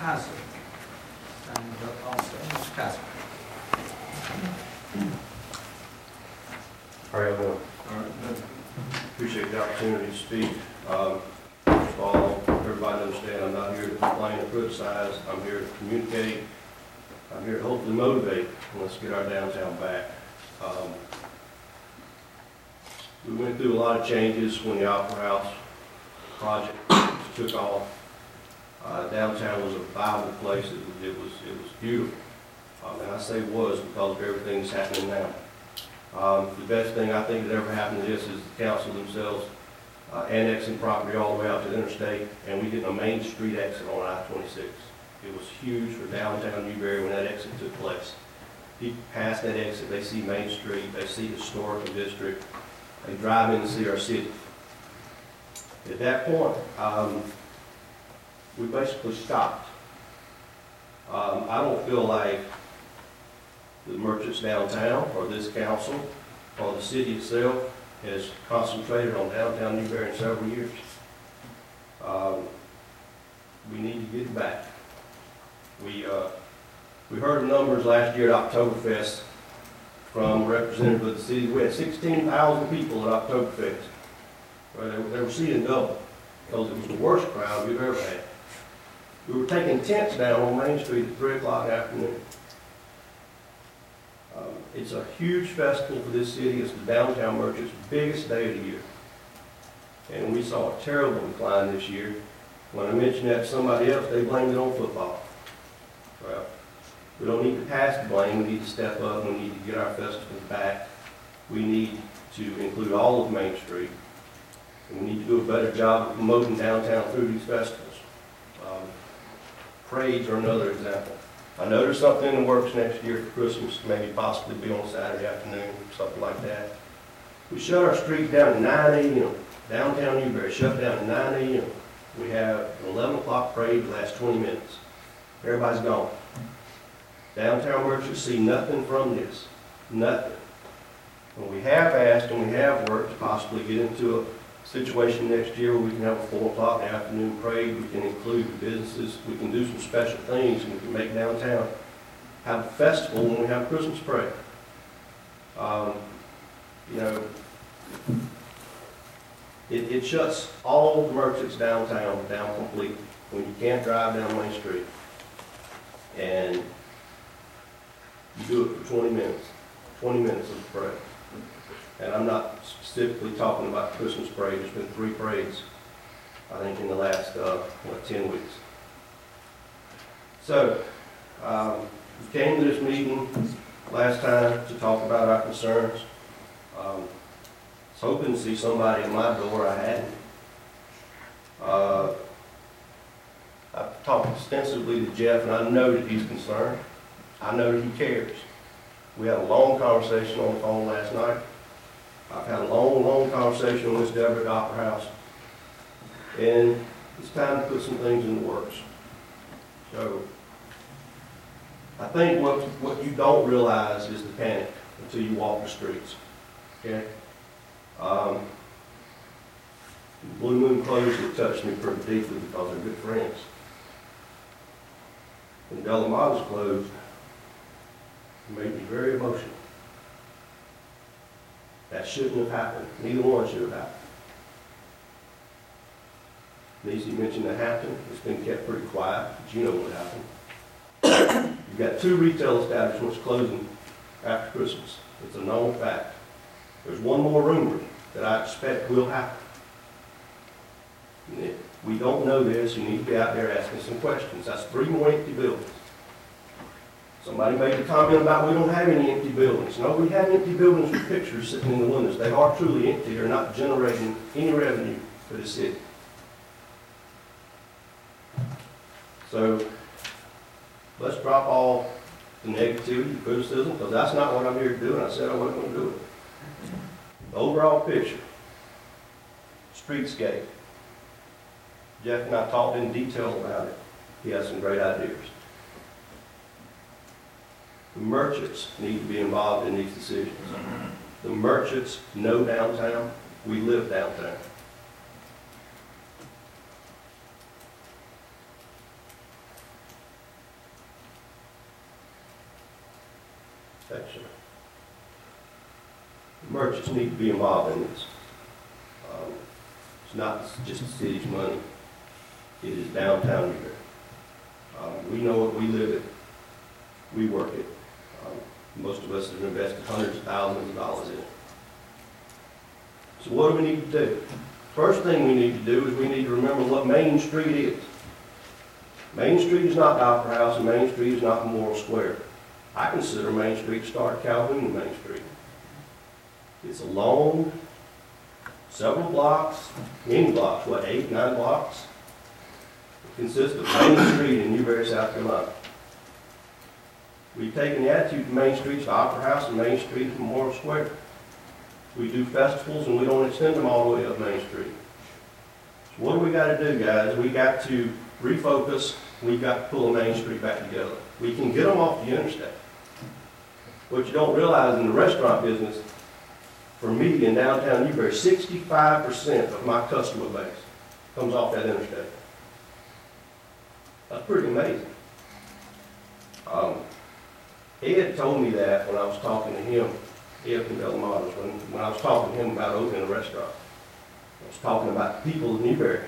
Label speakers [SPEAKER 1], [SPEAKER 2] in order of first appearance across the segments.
[SPEAKER 1] Kyzer. Signing up also, Mr. Kyzer.
[SPEAKER 2] All right, well, appreciate the opportunity to speak. First of all, everybody understand I'm not here to complain or criticize. I'm here to communicate. I'm here to hopefully motivate, and let's get our downtown back. We went through a lot of changes when the Opera House project took off. Downtown was a viable place. It was beautiful. And I say was because of everything that's happening now. The best thing I think that ever happened to this is the council themselves annexing property all the way out to the interstate, and we getting a Main Street exit on I-26. It was huge for downtown Newberry when that exit took place. People pass that exit, they see Main Street, they see the historical district, they drive in to see our city. At that point, we basically stopped. I don't feel like the merchants downtown, or this council, or the city itself has concentrated on downtown Newberry in several years. We need to get it back. We heard the numbers last year at Oktoberfest from a representative of the city. We had 16,000 people at Oktoberfest. Well, they were seeing double because it was the worst crowd we've ever had. We were taking tents down on Main Street at 3 o'clock in the afternoon. It's a huge festival for this city. It's the downtown merchants' biggest day of the year. And we saw a terrible decline this year. When I mentioned that to somebody else, they blamed it on football. Well, we don't need to pass the blame. We need to step up. We need to get our festivals back. We need to include all of Main Street. And we need to do a better job of promoting downtown through these festivals. Parades are another example. I know there's something in the works next year for Christmas, maybe possibly be on Saturday afternoon, something like that. We shut our streets down at 9 a.m. Downtown Newberry shut down at 9 a.m. We have an 11 o'clock parade that lasts 20 minutes. Everybody's gone. Downtown merchants see nothing from this. Nothing. And we have asked and we have worked to possibly get into a situation next year where we can have a 4 o'clock in the afternoon parade. We can include the businesses. We can do some special things, and we can make downtown have a festival when we have a Christmas parade. You know, it shuts all the merchants downtown down completely when you can't drive down Main Street. And you do it for 20 minutes. 20 minutes of the parade. And I'm not specifically talking about the Christmas parade. There's been 3 parades, I think, in the last, 10 weeks. So, we came to this meeting last time to talk about our concerns. I was hoping to see somebody at my door. I hadn't. I've talked extensively to Jeff, and I know that he's concerned. I know that he cares. We had a long conversation on the phone last night. I've had a long conversation with Ms. Deborah at the Opera House, and it's time to put some things in the works. So, I think what you don't realize is the panic until you walk the streets. Okay? Blue Moon closed, it touched me pretty deeply because they're good friends. When Delamaga's closed, it made me very emotional. That shouldn't have happened. Neither one should have happened. Niecy mentioned that happened. It's been kept pretty quiet, but you know what happened. You've got 2 retail establishments closing after Christmas. It's a known fact. There's one more rumor that I expect will happen. And if we don't know this, you need to be out there asking some questions. That's 3 more empty buildings. Somebody made a comment about we don't have any empty buildings. No, we have empty buildings with pictures sitting in the windows. They are truly empty. They're not generating any revenue for the city. So let's drop all the negativity, the criticism, because that's not what I'm here to do, and I said I wasn't going to do it. The overall picture, streetscape. Jeff and I talked in detail about it. He has some great ideas. The merchants need to be involved in these decisions. The merchants know downtown. We live downtown. Thanks, sir. Merchants need to be involved in this. It's not just the city's money. It is downtown Newberry. We know it, we live it, we work it. Most of us have invested hundreds of thousands of dollars in it. So what do we need to do? First thing we need to do is we need to remember what Main Street is. Main Street is not the Opera House, and Main Street is not Memorial Square. I consider Main Street to start at Calhoun and Main Street. It's a long, several blocks, many blocks, what, 8, 9 blocks? It consists of Main Street in Newberry, South Carolina. We've taken the attitude to Main Street to Opera House and Main Street to Memorial Square. We do festivals and we don't extend them all the way up Main Street. So what do we got to do, guys? We got to refocus. We've got to pull Main Street back together. We can get them off the interstate. What you don't realize in the restaurant business, for me in downtown Newberry, 65% of my customer base comes off that interstate. That's pretty amazing. Ed told me that when I was talking to him, Ed from Del Montes, when I was talking to him about opening a restaurant. I was talking about the people of Newberry.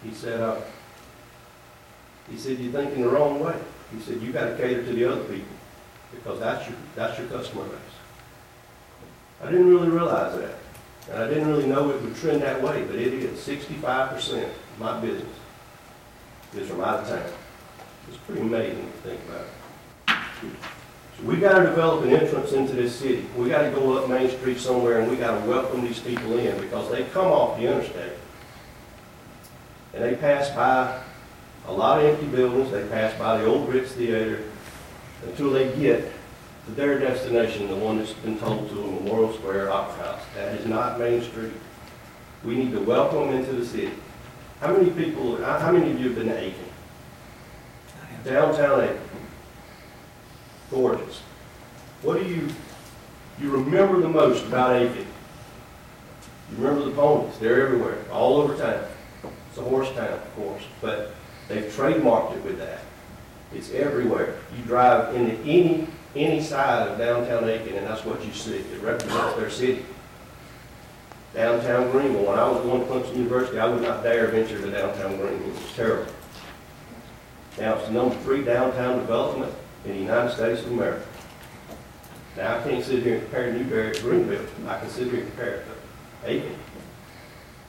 [SPEAKER 2] He said, you're thinking the wrong way. He said, you got to cater to the other people because that's your customer base. I didn't really realize that. And I didn't really know it would trend that way, but it is. 65% of my business is from out of town. It's pretty amazing to think about it. So we got to develop an entrance into this city. We got to go up Main Street somewhere and we got to welcome these people in because they come off the interstate and they pass by a lot of empty buildings. They pass by the old Ritz Theater until they get to their destination, the one that's been told to them, Memorial Square, Opera House. That is not Main Street. We need to welcome them into the city. How many of you have been to Aiken? Downtown Aiken. Gorgeous. What do you remember the most about Aiken? You remember the ponies. They're everywhere, all over town. It's a horse town, of course, but they've trademarked it with that. It's everywhere. You drive into any side of downtown Aiken, and that's what you see. It represents their city. Downtown Greenville. When I was going to Clemson University, I would not dare venture to downtown Greenville. It was terrible. Now it's the number 3 downtown development in the United States of America. Now I can't sit here and compare Newberry to Greenville. I can sit here and compare it to Aiken.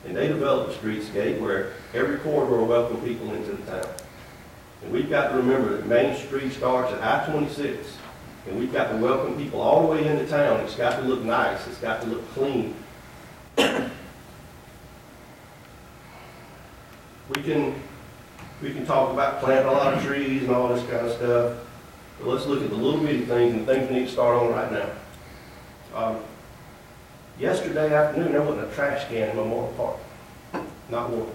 [SPEAKER 2] And they developed a streetscape where every corridor will welcome people into the town. And we've got to remember that Main Street starts at I-26. And we've got to welcome people all the way into town. It's got to look nice. It's got to look clean. We can talk about planting a lot of trees and all this kind of stuff. But let's look at the little bitty things and the things we need to start on right now. Yesterday afternoon, there wasn't a trash can in Memorial Park. Not one.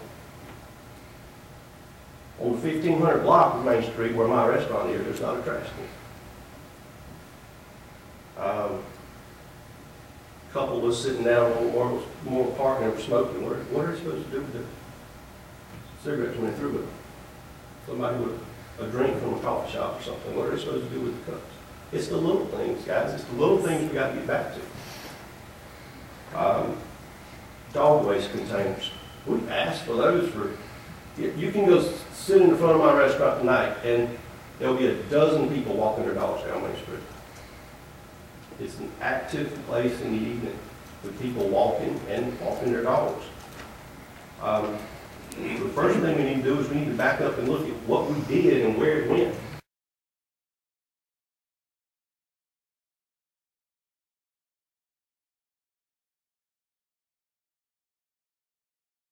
[SPEAKER 2] On the 1500 block of Main Street, where my restaurant is, there's not a trash can. A couple was sitting down on Memorial Park and they were smoking. What are they supposed to do with the cigarettes when they threw it? Somebody with a drink from a coffee shop or something. What are they supposed to do with the cups? It's the little things, guys. It's the little things we got to get back to. Dog waste containers. We've asked for those for. You can go sit in the front of my restaurant tonight, and there'll be a dozen people walking their dogs down Main Street. It's an active place in the evening with people walking and walking their dogs. The first thing we need to do is we need to back up and look at what we did and where it went.